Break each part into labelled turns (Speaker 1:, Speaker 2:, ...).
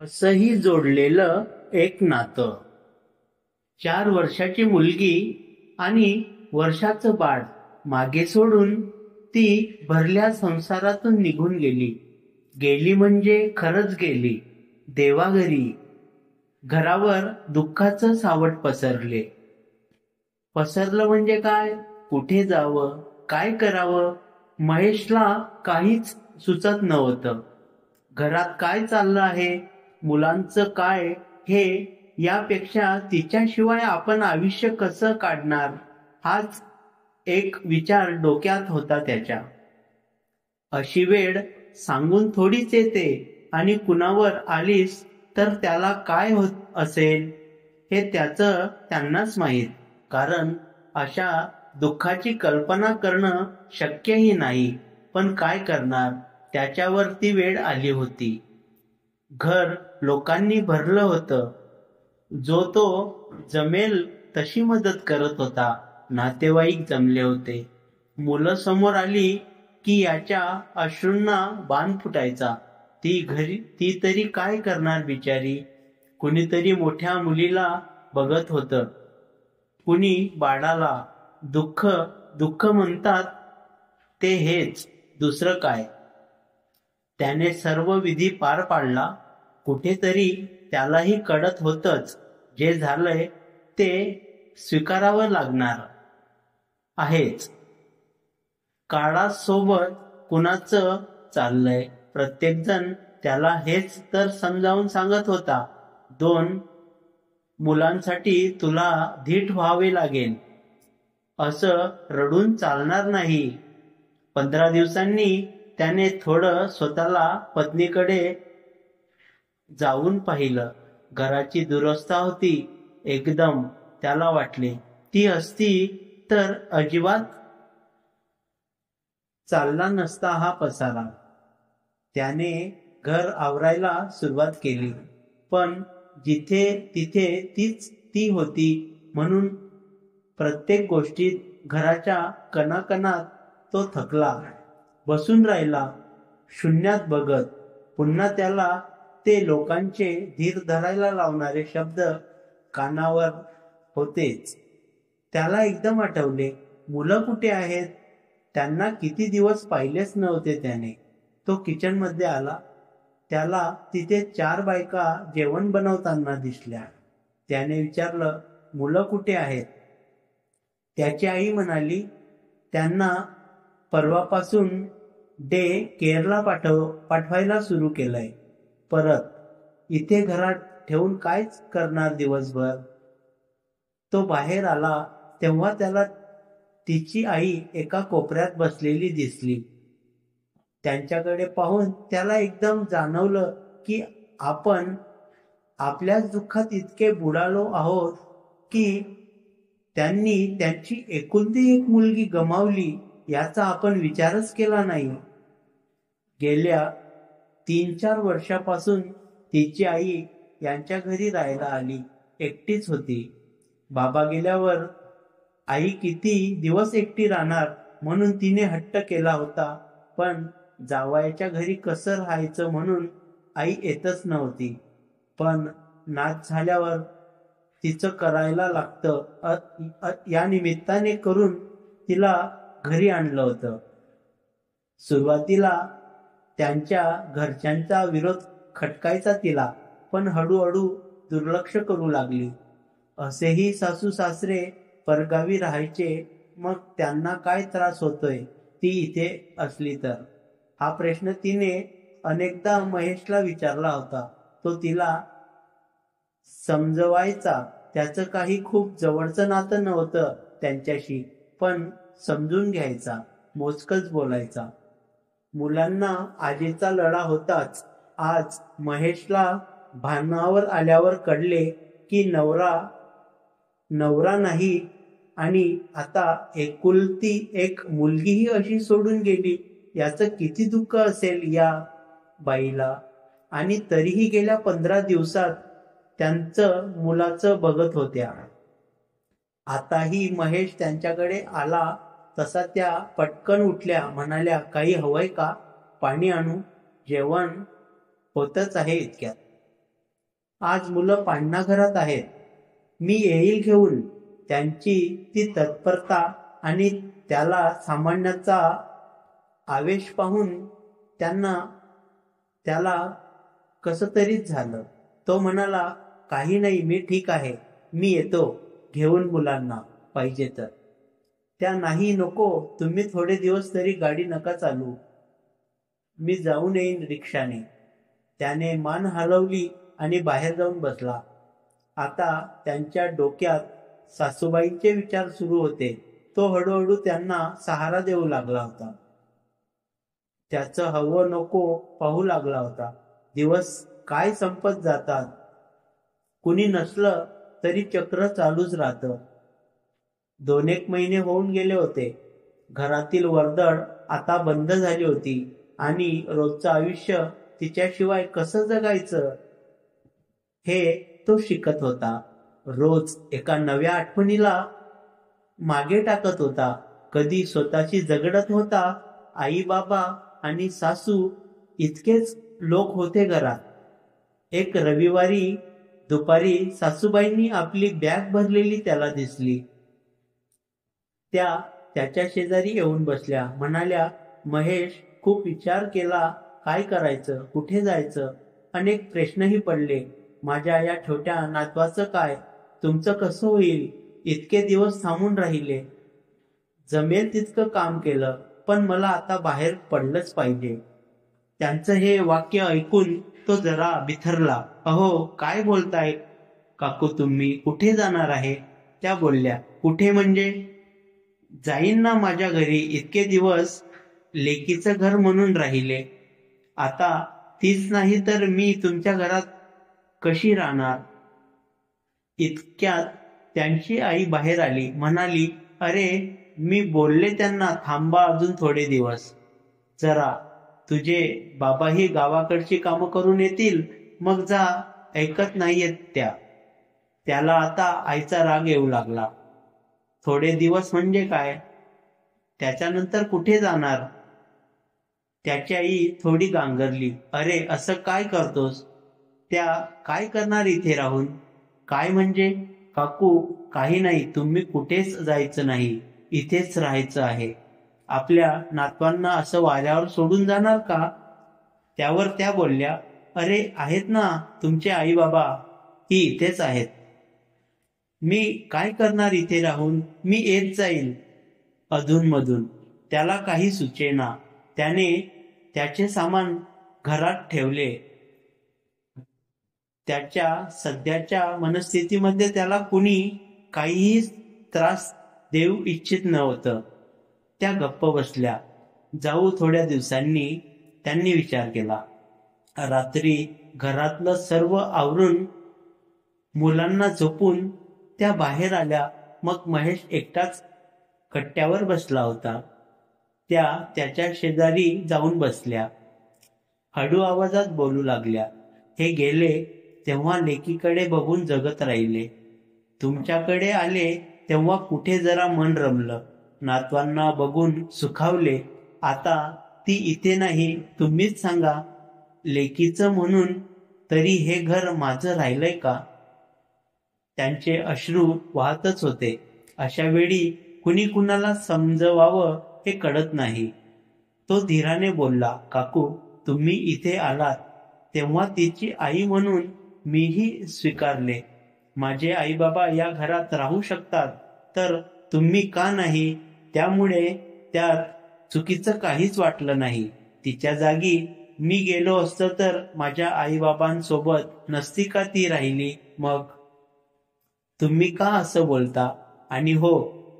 Speaker 1: असंही जोडलेलं एक नातं. 4 वर्षाची मुलगी आणि वर्षाचं बाळ मागे सोडून ती भरल्या संसारातून निघून गेली. गेली म्हणजे खरंच गेली. देवाघरी. घरावर दुःखाचं सावट पसरलं म्हणजे काय? कुठे जावं? काय करावं? महेशला काहीच सुचत नव्हतं. घरात काय चाललं आहे? मुलांचं काय? हे यापेक्षा तिच्याशिवाय आपण आयुष्य कसं काढणार हाच एक विचार डोक्यात होता त्याच्या. अशी वेळ सांगून थोडीच येते आणि कुणावर आलीस तर त्याला काय होत असेल हे त्याचं त्यांनाच माहीत. कारण अशा दुःखाची कल्पना करणं शक्यही नाही. पण काय करणार? त्याच्यावर ती वेळ आली होती. घर लोकांनी भरलं होतं. जो तो जमेल तशी मदत करत होता. नातेवाईक जमले होते. मुलं समोर आली की याच्या अश्रूंना बाण फुटायचा. ती तरी काय करणार बिचारी? कुणीतरी मोठ्या मुलीला बघत होतं. कुणी बाळाला. दुःख दुःख म्हणतात ते हेच, दुसरं काय. त्याने सर्व विधी पार पाडला. कुठेतरी त्यालाही कळत होतंच जे झालंय ते स्वीकारावं लागणार आहेच. काळासोबत कुणाचं चाललंय? प्रत्येकजण त्याला हेच तर समजावून सांगत होता. 2 मुलांसाठी तुला धीट व्हावे लागेल. असं रडून चालणार नाही. 15 दिवसांनी त्याने थोडं स्वतःला पत्नीकडे जाऊन पाहिलं. घराची दुरवस्था होती. एकदम त्याला वाटले ती असती तर अजिबात चालला नसता हा पसारा. त्याने घर आवरायला सुरुवात केली. पण जिथे तिथे तीच ती होती म्हणून प्रत्येक गोष्टीत घराच्या कणाकणात तो थकला. बसून राहिला शून्यात बघत. पुन्हा त्याला ते लोकांचे धीर धरायला लावणारे शब्द कानावर होतेच. त्याला एकदम आठवले, मुलं कुठे आहेत? त्यांना किती दिवस पाहिलेच नव्हते त्याने. तो किचनमध्ये आला. त्याला तिथे 4 बायका जेवण बनवताना दिसल्या. त्याने विचारलं, मुलं कुठे आहेत? त्याची आई म्हणाली, त्यांना परवापासून डे केअरला पाठवायला सुरू केलंय. परत इथे घरात ठेवून कायच करणार दिवसभर? तो बाहेर आला तेव्हा त्याला तिची आई एका कोपऱ्यात बसलेली दिसली. त्यांच्याकडे पाहून त्याला एकदम जाणवलं की आपण आपल्याच दुःखात इतके बुडालो आहोत की त्यांनी त्यांची एकुलती एक मुलगी गमावली याचा आपण विचारच केला नाही. गेल्या 3-4 वर्षापासून तिची आई यांच्या घरी राहायला आली. एकटीच होती. बाबा गेल्यावर आई किती दिवस एकटी राहणार म्हणून तिने हट्ट केला होता. पण जावयाच्या घरी कसं राहायचं म्हणून आई येतच नव्हती. पण नाच झाल्यावर तिचं करायला लागतं या निमित्ताने करून तिला घरी आणलं होतं. सुरुवातीला त्यांच्या घरच्यांचा विरोध खटकायचा तिला. पण हळूहळू दुर्लक्ष करू लागली. असेही सासू सासरे परगावी राहायचे. मग त्यांना काय त्रास होतोय ती इथे असली तर? हा प्रश्न तिने अनेकदा महेशला विचारला होता. तो तिला समजवायचा. त्याचं काही खूप जवळचं नातं नव्हतं त्यांच्याशी. पण समजून घ्यायचा. मोजकच बोलायचा. मुलांना आजीचा लळा होताच. आज महेशला भानावर आल्यावर कळले की नवरा नाही आणि आता एकुलती एक मुलगीही अशी सोडून गेली. याचं किती दुःख असेल या बाईला. आणि तरीही गेल्या 15 दिवसात त्यांचं मुलाचं बघत होत्या. आताही महेश त्यांच्याकडे आला तसा त्या पटकन उठल्या. म्हणाल्या, काही हवंय का? पाणी आणू? जेवण होतच आहे इतक्यात. आज मुलं पाळणाघरात आहेत, मी येईल घेऊन. त्यांची ती तत्परता आणि त्याला सामान्याचा आवेश पाहून त्याला कसं तरीच झालं. तो म्हणाला, काही नाही, मी ठीक आहे, मी येतो घेऊन मुलांना पाहिजे तर. त्या, नाही नको, तुम्ही थोडे दिवस तरी गाडी नका चालू, मी जाऊन येईन रिक्षाने. त्याने मान हलवली आणि बाहेर जाऊन बसला. आता त्यांच्या डोक्यात सासूबाईंचे विचार सुरू होते. तो हळूहळू त्यांना सहारा देऊ लागला होता. त्याचं हवं नको पाहू लागला होता. दिवस काय संपत जातात, कुणी नसलं तरी चक्र चालूच राहतं. 2-1 महिने होऊन गेले होते. घरातील वर्दळ आता बंद झाली होती आणि रोजचं आयुष्य तिच्याशिवाय कसं जगायचं हे तो शिकत होता. रोज एका नव्या आठवणीला मागे टाकत होता. कधी स्वतःशी झगडत होता. आई बाबा आणि सासू इतकेच लोक होते घरात. एक रविवारी दुपारी सासूबाईंनी आपली बॅग भरलेली त्याला दिसली. त्या त्याच्या शेजारी येऊन बसल्या. म्हणाल्या, महेश, खूप विचार केला, काय करायचं, कुठे जायचं, अनेक प्रश्नही पडले. माझ्या या छोट्या नातवाचं काय, तुमचं कसं होईल. इतके दिवस थांबून राहिले, जमेल तितकं काम केलं, पण मला आता बाहेर पडलंच पाहिजे. त्यांचं हे वाक्य ऐकून तो जरा बिथरला. अहो, काय बोलताय काकू तुम्ही, कुठे जाणार आहे. त्या बोलल्या, कुठे म्हणजे, जाईन ना माझ्या घरी. इतके दिवस लेकीचं घर म्हणून राहिले, आता तीच नाही तर मी तुमच्या घरात कशी राहणार. इतक्यात त्यांची आई बाहेर आली. म्हणाली, अरे, मी बोलले त्यांना थांबा अजून थोडे दिवस, जरा तुझे बाबाही गावाकडची कामं करून येतील, मग जा. ऐकत नाहीयेत त्याला आता आईचा राग येऊ लागला. थोडे दिवस म्हणजे काय, त्याच्यानंतर कुठे जाणार. त्याची आई थोडी गांगरली. अरे, असं काय करतोस. त्या काय करणार इथे राहून. काय म्हणजे काकू, काही नाही, तुम्ही कुठेच जायचं नाही, इथेच राहायचं आहे. आपल्या नातवांना असं वाऱ्यावर सोडून जाणार का. त्यावर त्या बोलल्या, अरे, आहेत ना तुमचे आई बाबा, ती इथेच आहेत. मी काय करणार इथे राहून, मी येत जाईल अधूनमधून. त्याला काही सुचेना. त्याने त्याचे सामान घरात ठेवले. त्याच्या सध्याच्या मनस्थितीमध्ये त्याला कुणी काहीही त्रास देऊ इच्छित नव्हतं. त्या गप्प बसल्या. जाऊ थोड्या दिवसांनी, त्यांनी विचार केला. रात्री घरातलं सर्व आवरून मुलांना झोपून त्या बाहेर आल्या. मग महेश एकटाच कट्ट्यावर बसला होता. त्या त्याच्या शेजारी जाऊन बसल्या. हळू आवाजात बोलू लागल्या. हे गेले तेव्हा लेकीकडे बघून जगत राहिले. तुमच्याकडे आले तेव्हा कुठे जरा मन रमलं. नातवांना बघून सुखावले. आता ती इथे नाही, तुम्हीच सांगा. लेकीचं म्हणून तरी हे घर माझं राहिलंय का. त्यांचे अश्रू वाहतच होते. अशा वेळी कुणी कुणाला समजवावं हे कळत नाही. तो धीराने बोलला, काकू, तुम्ही इथे आलात तेव्हा तिची आई म्हणून मीही स्वीकारले. माझे आई बाबा या घरात राहू शकतात तर तुम्ही का नाही. त्यामुळे त्यात चुकीचं काहीच वाटलं नाही. तिच्या जागी मी गेलो असतो तर माझ्या आई बाबांसोबत नसती का ती राहिली. मग तुम्ही का असं बोलता. आणि हो,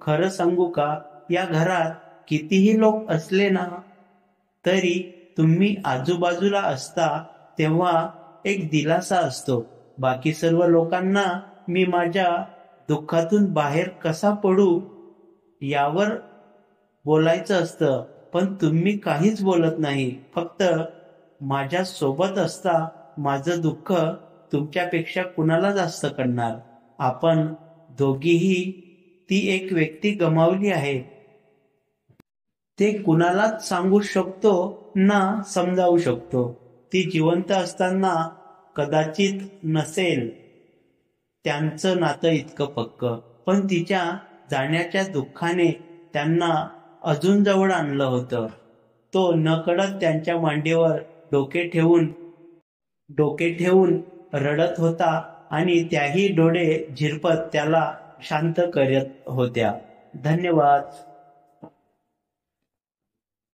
Speaker 1: खरं सांगू का, या घरात कितीही लोक असले ना तरी तुम्ही आजूबाजूला असता तेव्हा एक दिलासा असतो. बाकी सर्व लोकांना मी माझ्या दुःखातून बाहेर कसा पडू यावर बोलायचं असतं, पण तुम्ही काहीच बोलत नाही. फक्त माझ्या सोबत असता माझं दुःख तुमच्यापेक्षा कुणाला जास्त कळणार. आपण दोघीही ती एक व्यक्ती गमावली आहे. ते कुणालाच सांगू शकतो ना समजावू शकतो. ती जिवंत असताना कदाचित नसेल त्यांचं नातं इतकं पक्क, पण तिच्या जाण्याच्या दुःखाने त्यांना अजून जवळ आणलं होतं. तो नकळत त्यांच्या मांडीवर डोके ठेवून रडत होता आणि त्याही डोळे झिरपत त्याला शांत करत होत्या. धन्यवाद.